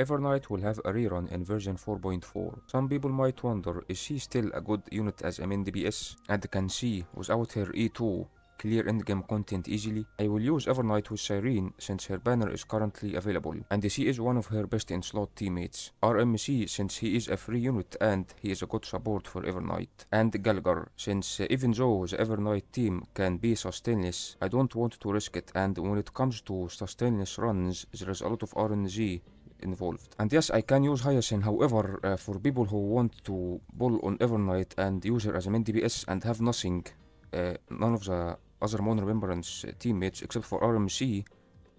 Evernight will have a rerun in version 4.4. Some people might wonder, is she still a good unit as a main DPS? And can she, without her E2, clear endgame content easily? I will use Evernight with Cyrene since her banner is currently available, and she is one of her best in slot teammates. RMC since he is a free unit and he is a good support for Evernight. And Galgar since even though the Evernight team can be sustainless, I don't want to risk it, and when it comes to sustainless runs, there is a lot of RNG involved. And yes, I can use Hyacine, however, for people who want to pull on Evernight and use her as a main DPS and have nothing, none of the other Mon Remembrance teammates except for RMC,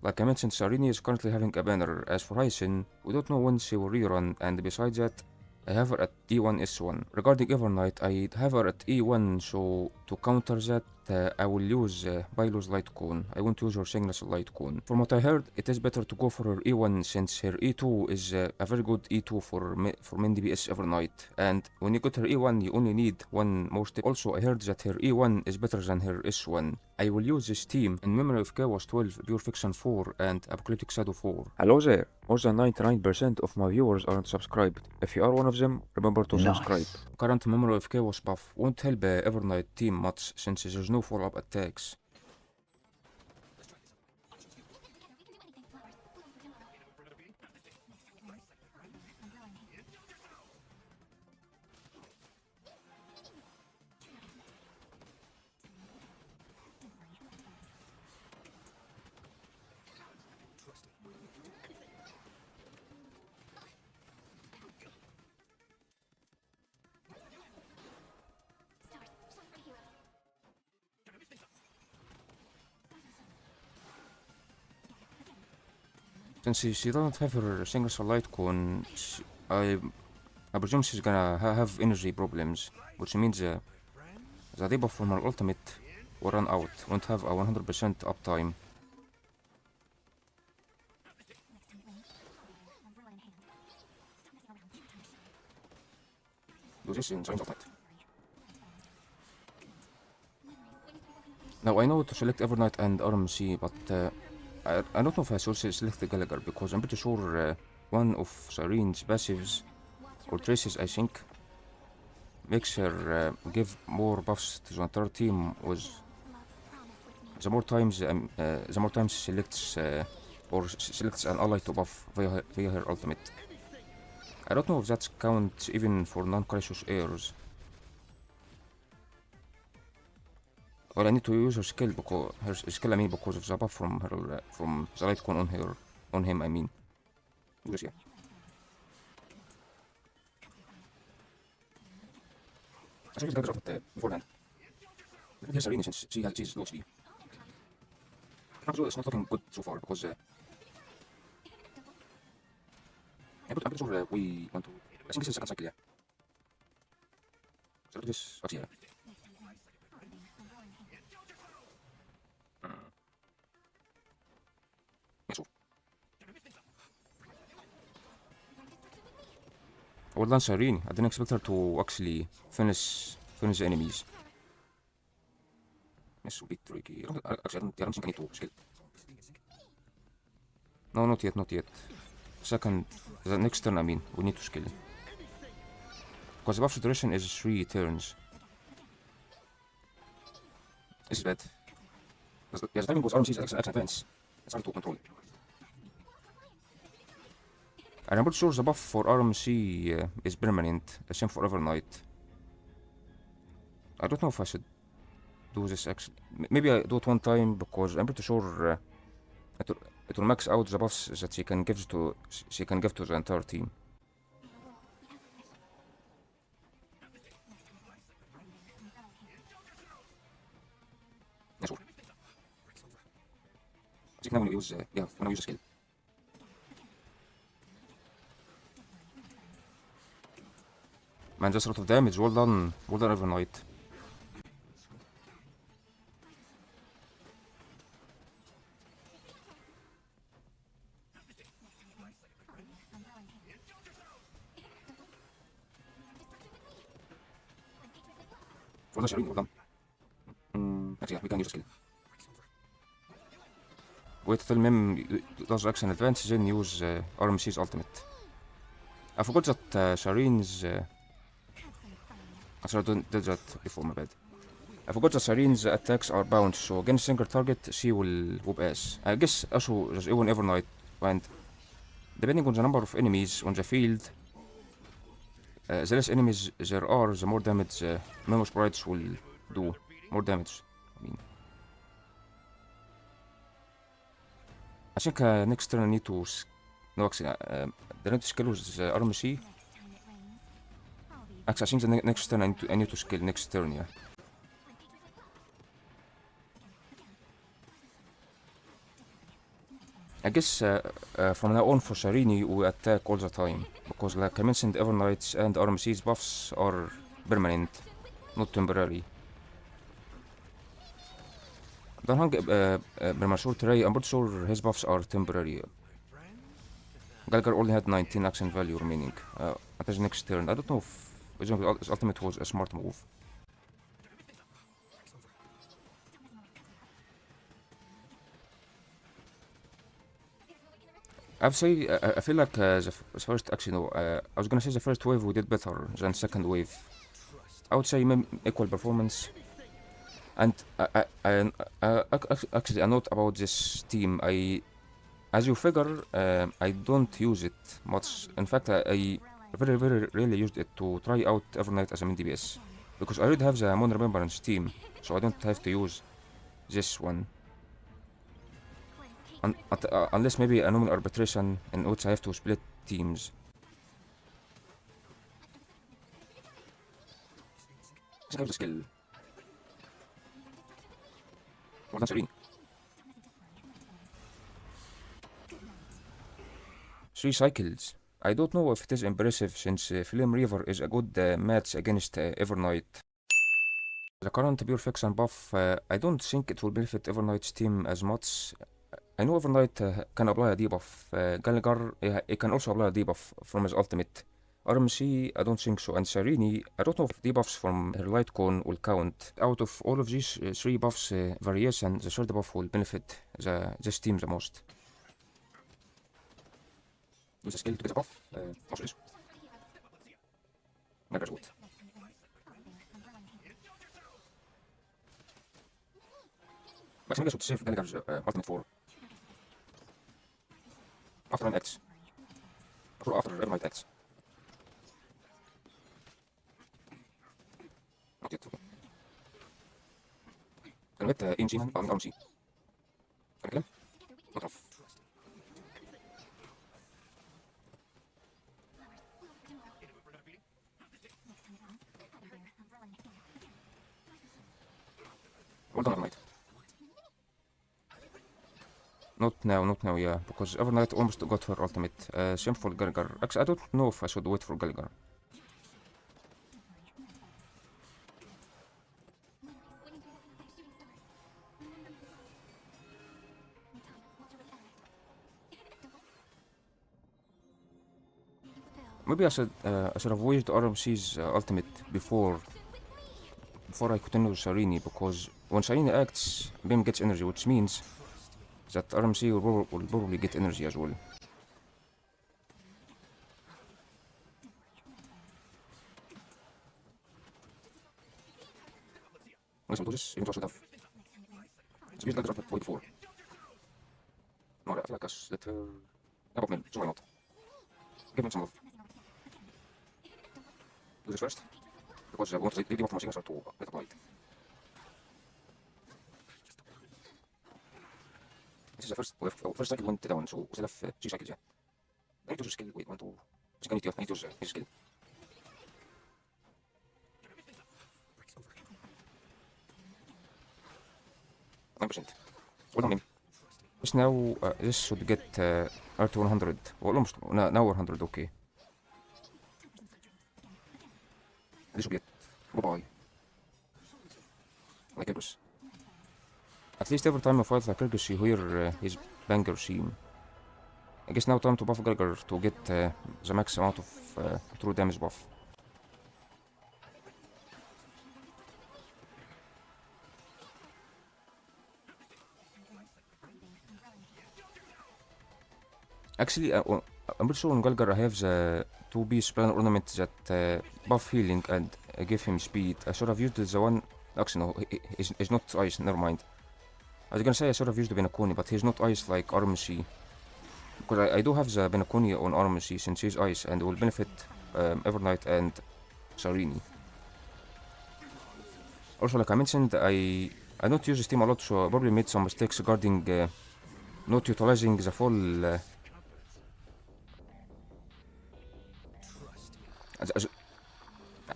like I mentioned, Cyrene is currently having a banner. As for Hyacine, we don't know when she will rerun, and besides that, I have her at E1S1. Regarding Evernight, I have her at E1, so to counter that, I will use Bylo's Light Cone. I won't use her Signature Light Cone. From what I heard, it is better to go for her E1 since her E2 is a very good E2 for main DPS Evernight. And when you get her E1, you only need one more step. Also, I heard that her E1 is better than her S1. I will use this team in Memory of Chaos 12, Pure Fiction 4, and Apocalyptic Shadow 4. Hello there. More than 99% of my viewers aren't subscribed. If you are one of them, remember to subscribe. Current Memory of Chaos buff won't help Evernight team much since there's no follow-up attacks. Since she doesn't have her Signature Light Cone, I presume she's gonna have energy problems, which means the debuff from her ultimate will run out, won't have a 100% uptime. Do this in Giant Ultimate. Now I know to select Evernight and RMC, but I don't know if I should select the Gallagher, because I'm pretty sure one of Cyrene's passives, or traces I think, makes her give more buffs to the entire team with the more times she selects selects an ally to buff via her ultimate. I don't know if that counts even for non-crisis heirs. Well, I need to use her skill because because of the buff from her from the light cone on him. I mean, yes, yeah. I should use the beforehand. Here's Irene since she's low HP. It's not looking good so far because I'm pretty sure we want to. I think this is the second cycle, yeah. So this, yeah. Well done, Cyrene. I didn't expect her to actually finish the enemies. This will be tricky. Actually, I don't think I need to skill. No, not yet. Second, the next turn, I mean, we need to skill. Because the buff duration is 3 turns. This is bad. Yeah, the timing goes RMC's action advance. It's hard to control. And I'm pretty sure the buff for RMC is permanent, the same for Evernight. I don't know if I should do this actually. Maybe I do it one time because I'm pretty sure it will max out the buffs that she can give to the entire team. Yes, sure. I think now when we use the skill. Man, just a lot of damage. Well done Evernight. Well done, Cyrene, well done. Actually, yeah, we can use the skill. wait till Mim does action advance, then use RMC's ultimate. I forgot that Shireen's... sorry, I did that before, my bad. I forgot that Shireen's attacks are bound, so against single target, she will whoop ass. I guess also there's E1 Evernight, and depending on the number of enemies on the field, the less enemies there are, the more damage Memo sprites will do. More damage, I mean. I think next turn I need to... No, actually, the next skill was RMC. Actually, I think the next turn I need to skill next turn, yeah. I guess from now on for Sharini we attack all the time, because like I mentioned, Evernights and RMC's buffs are permanent, not temporary. Don't hang Bermashort Ray, I'm pretty sure his buffs are temporary. Galgar only had 19 action value remaining at his next turn. I don't know if his ultimate was a smart move. I feel like the first, actually no, I was gonna say the first wave we did better than second wave. I would say equal performance. And actually a note about this team, as you figure, I don't use it much. In fact, I very rarely used it to try out Evernight as a main DPS, because I already have the Mon Remembrance team, so I don't have to use this one. Unless maybe a normal arbitration in which I have to split teams. Let's have the skill. More than Serene. 3 cycles. I don't know if it is impressive, since Flame Reaver is a good match against Evernight. The current pure fix and buff, I don't think it will benefit Evernight's team as much. I know Evernight can apply a debuff. Galgar, he can also apply a debuff from his ultimate. RMC, I don't think so. And Sarini, I don't know if debuffs from her light cone will count. Out of all of these 3 buffs variation, the third buff will benefit this team the most. Use a skill to get a buff. Also this. Galgar's good. But I think I should save Galgar's ultimate for after an X. Or after Evernight X. Not yet, okay. Can we get EMC man? RMC. Can I kill him? Not enough. Well done, Evernight. Not now, yeah, because Evernight almost got her ultimate. Same for Galgar. Actually, I don't know if I should wait for Galgar. Maybe I should have waited RMC's ultimate before I continue with Sharini, because when Sharini acts, Bim gets energy, which means that RMC will probably get energy as well. Let's do this, even though I should have used like the way before. No, I feel like I should let her above me, so why not? Give him some love. Do this first, because I want to leave him off my signature to let apply it. This is the first cycle went down, so we still have 3 cycles, yeah. I need to use a skill, wait, 1, 2... I need to use a skill. %. Well done him. This now, this should get R to 100, well almost, now 100, okay. This should get, goodbye. Like Kyrgyz. At least every time I fight like Kyrgyz, you hear his banger theme. I guess now time to buff Galgar to get the max amount of true damage buff. Actually, I'm pretty sure on Galgar I have the 2-piece plan ornament that buff healing and give him speed. I should have used the one. Actually, no, he's not ice. Never mind. I was gonna say I should have used the Benakuni, but he's not ice like Armsy. Because I do have the Benakuni on Armsy since he's ice and will benefit Evernight and Sarini. Also, like I mentioned, I don't use this team a lot, so I probably made some mistakes regarding not utilizing the full.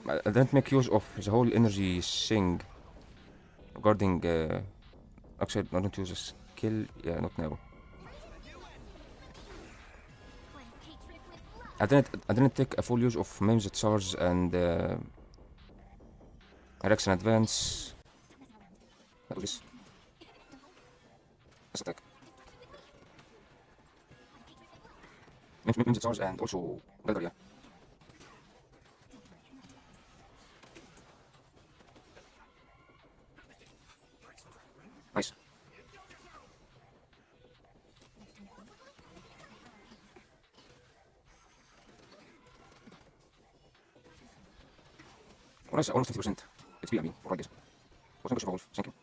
I didn't make use of the whole energy thing regarding. Actually, I don't use a skill. Yeah, not now. I didn't take a full use of Memes at Charge and Hyacine Advance. What was this? Let's attack. Memes at Charge and also Galgaria. Nice. Oh, nice, almost 50% XP, I mean, for Rygis. Oh, thank you, Super Wolf. Thank you.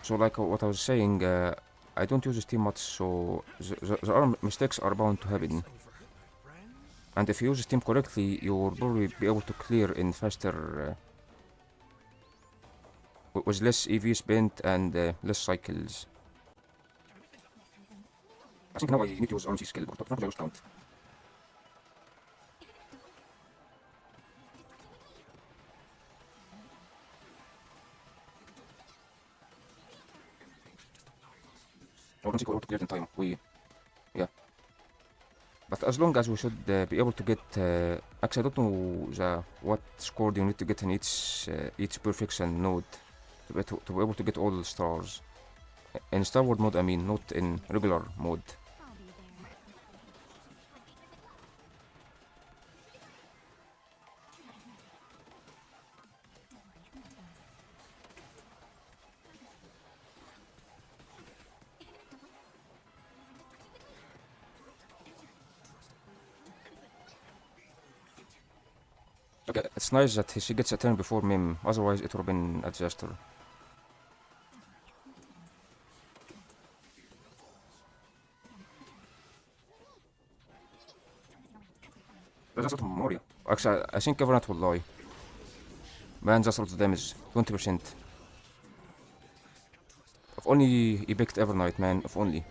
So, like what I was saying, I don't use this team much, so the mistakes are bound to happen. And if you use this team correctly, you will probably be able to clear in faster, with less EV spent and less cycles. I think now I need to use RMC skill, but not use count. I don't think we're able to clear in time. Yeah. But as long as we should be able to get, actually I don't know what score you need to get in each perfection node to be able to get all the stars. In starward mode, I mean, not in regular mode. Okay, it's nice that she gets a turn before Mim, otherwise it would have been a disaster. That's not Moria. Actually, I think Evernight will lie. Man, that's a lot of damage. 20%. If only he picked Evernight, man. If only.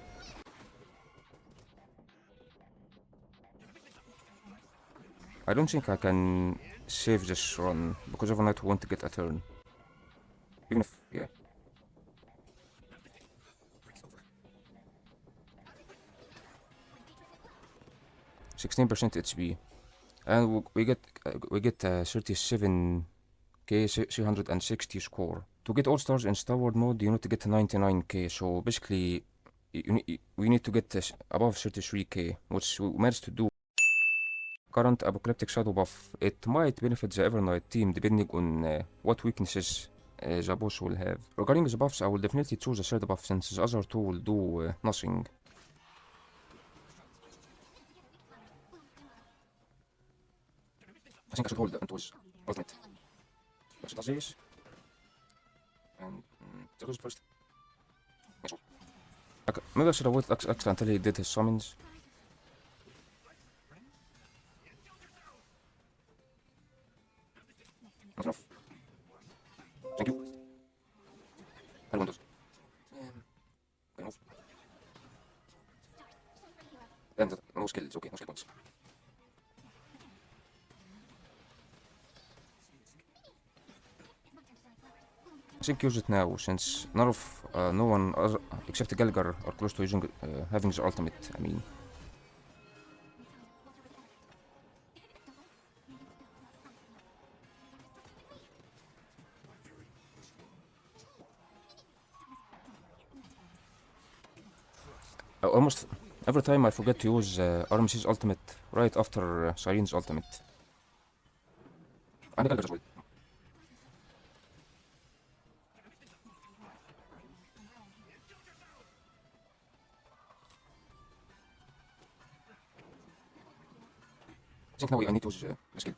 I don't think I can save this run because Evernight won't get a turn. Even if, yeah. %16% HP. And we get 37k 360 score. To get all stars in starward mode, you need to get 99k. So basically, we need to get above 33k, which we managed to do. Current apocalyptic shadow buff. It might benefit the Evernight team depending on what weaknesses the boss will have. Regarding the buffs, I will definitely choose the third buff since the other two will do nothing. I think I should hold into his ultimate. Let's do this. And that was first. Nice one. Okay, maybe I should have waited actually until he did his summons. That's enough. Thank you. I want those. Okay, move. And no skills, okay, no skill points. I think use it now, since no one except Galgar are close to using having the ultimate. I mean, almost every time I forget to use RMC's ultimate right after Siren's ultimate. And Galgar as well. think now I need to use the skill.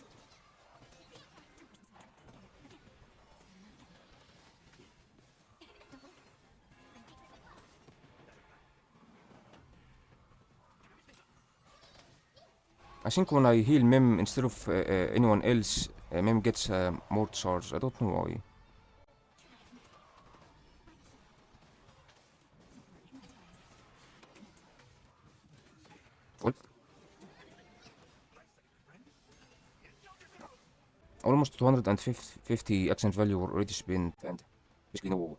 I think when I heal Mem instead of anyone else, Mem gets more charge. I don't know why. What? Almost 250 accent value already spent, and basically no.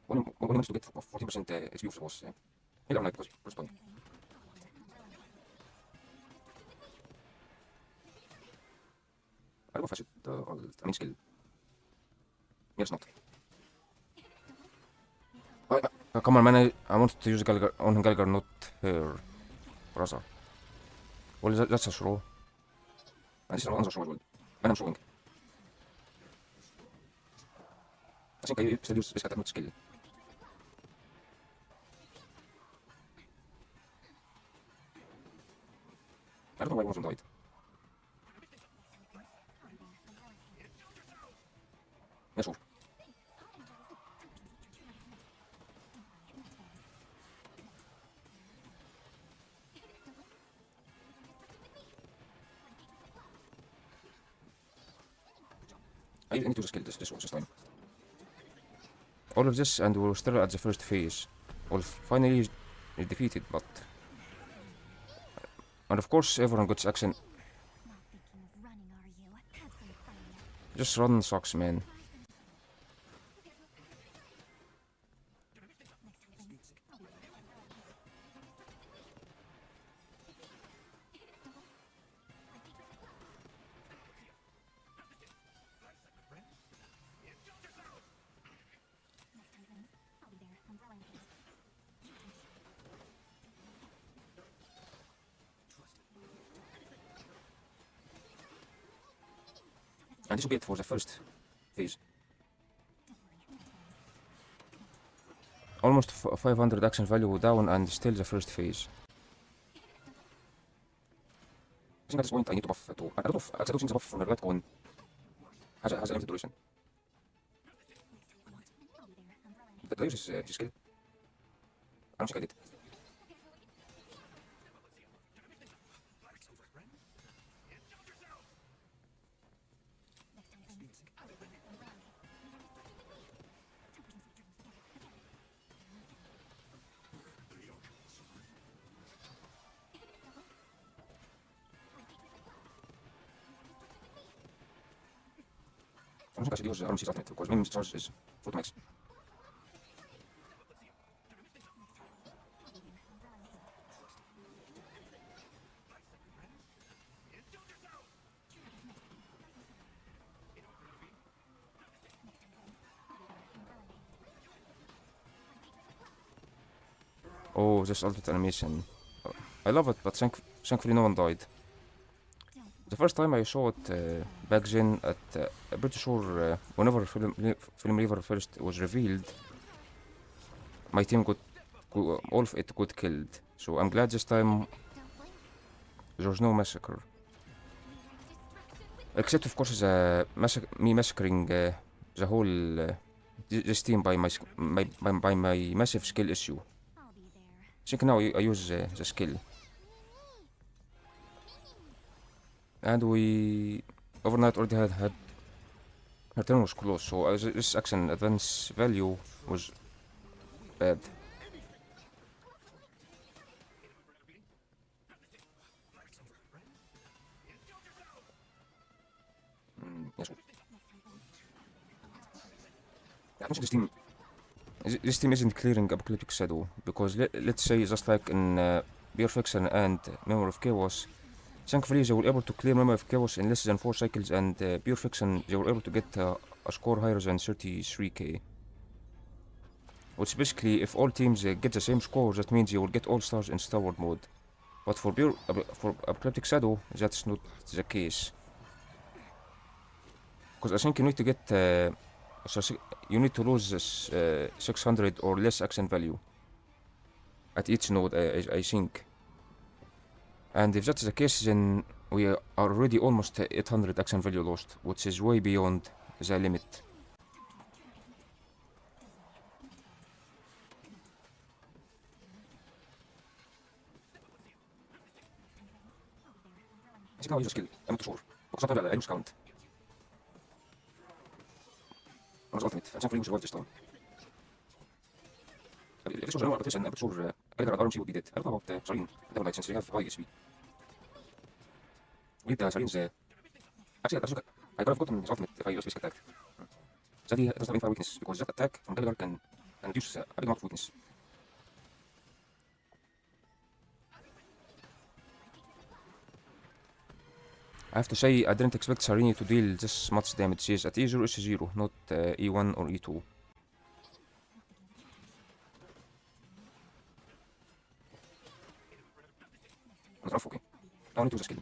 When he managed to get 14% HP of the boss, Miller Knight was first point. I don't know if I should main skill. Yes, not. Come on, man, I wanted to use Galgar on Galgar, not her. Brother. Well, that's a throw. And this is another throw as well. And I'm throwing. I think I still use this attack, not skill. I don't know why one of them died. Yes, sure. I need to just kill this one this time. All of this and we're still at the first phase. Well, finally defeated, but... And of course everyone gets action. Just run sucks, man. And this will be it for the first phase. Almost 500 action value down and still the first phase. I think at this point I need to buff to... I don't know if I don't think the buff from the red coin has a limited duration. Did I use this skill? I don't think I did. I don't think I should use RMC's ultimate because Mim's charge is 4 to max. Oh, this ultimate animation. I love it, but thankfully no one died. The first time I saw it back then, I'm pretty sure whenever Film Lever first was revealed, my team all of it got killed. So I'm glad this time there was no massacre. Except of course me massacring the whole this team by my massive skill issue. I think now I use the skill. And we overnight already had her turn was close, so this action advance value was bad. Yes. I don't think this team isn't clearing apocalyptic shadow because let's say just like in Pure Fiction and Memory of Chaos. Thankfully, they were able to clear Memory of Chaos in less than 4 cycles, and Pure Fiction, they were able to get a score higher than 33k. Which basically, if all teams get the same score, that means they will get all stars in starward mode. But for Apocalyptic Shadow, that's not the case. Because I think you need to get, you need to lose this 600 or less action value at each node, I think. And if that's the case, then We are already almost 800 action value lost, which is way beyond the limit. I think I'll use a skill. I'm not sure. Because sometimes I lose count. I was ultimate. I'm simply use the this time. If this was another repetition, I'm sure either an arm she would be dead. I don't know about Sareen. Evernight since they have high HP. We need Sareen's. Actually, I could have gotten his ultimate if I used basic attack. Zadie doesn't have any fire weakness because that attack from Gallagher can reduce a big amount of weakness. I have to say, I didn't expect Sarini to deal this much damage. She is at E0 S0, not E1 or E2. That's rough, okay. I only do the skill.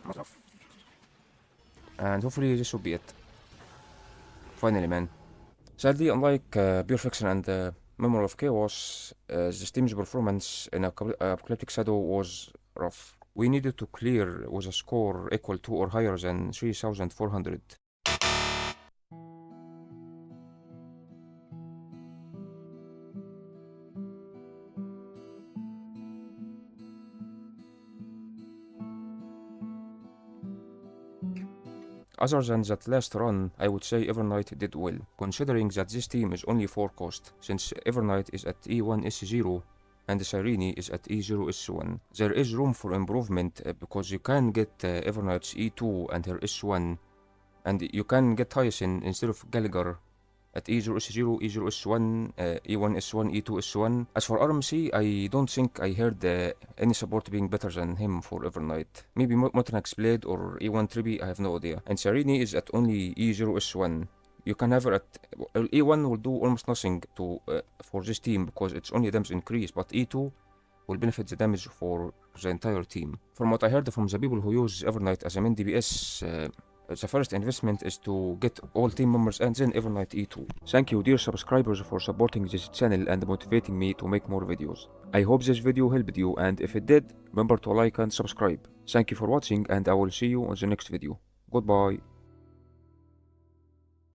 That's rough. And hopefully this will be it. Finally, man. Sadly, unlike Pure Fiction and Memory of Chaos, this team's performance in Apocalyptic Shadow was rough. We needed to clear with a score equal to or higher than 3,400. Other than that last run, I would say Evernight did well, considering that this team is only 4 cost, since Evernight is at E1S0 and Cyrene is at E0S1. There is room for improvement because you can get Evernight's E2 and her S1, and you can get Hyacine instead of Gallagher at E0S0, E0S1, E1S1, E2S1. As for RMC, I don't think I heard any support being better than him for Evernight. Maybe Motonax Blade or E1 Trippy, I have no idea. And Cyrene is at only E0S1. You can have her at E1 will do almost nothing to for this team because it's only damage increase, but E2 will benefit the damage for the entire team. From what I heard from the people who use Evernight as a main DPS, the first investment is to get all team members and then Evernight E2. Thank you dear subscribers for supporting this channel and motivating me to make more videos. I hope this video helped you, and if it did, remember to like and subscribe. Thank you for watching and I will see you on the next video. Goodbye.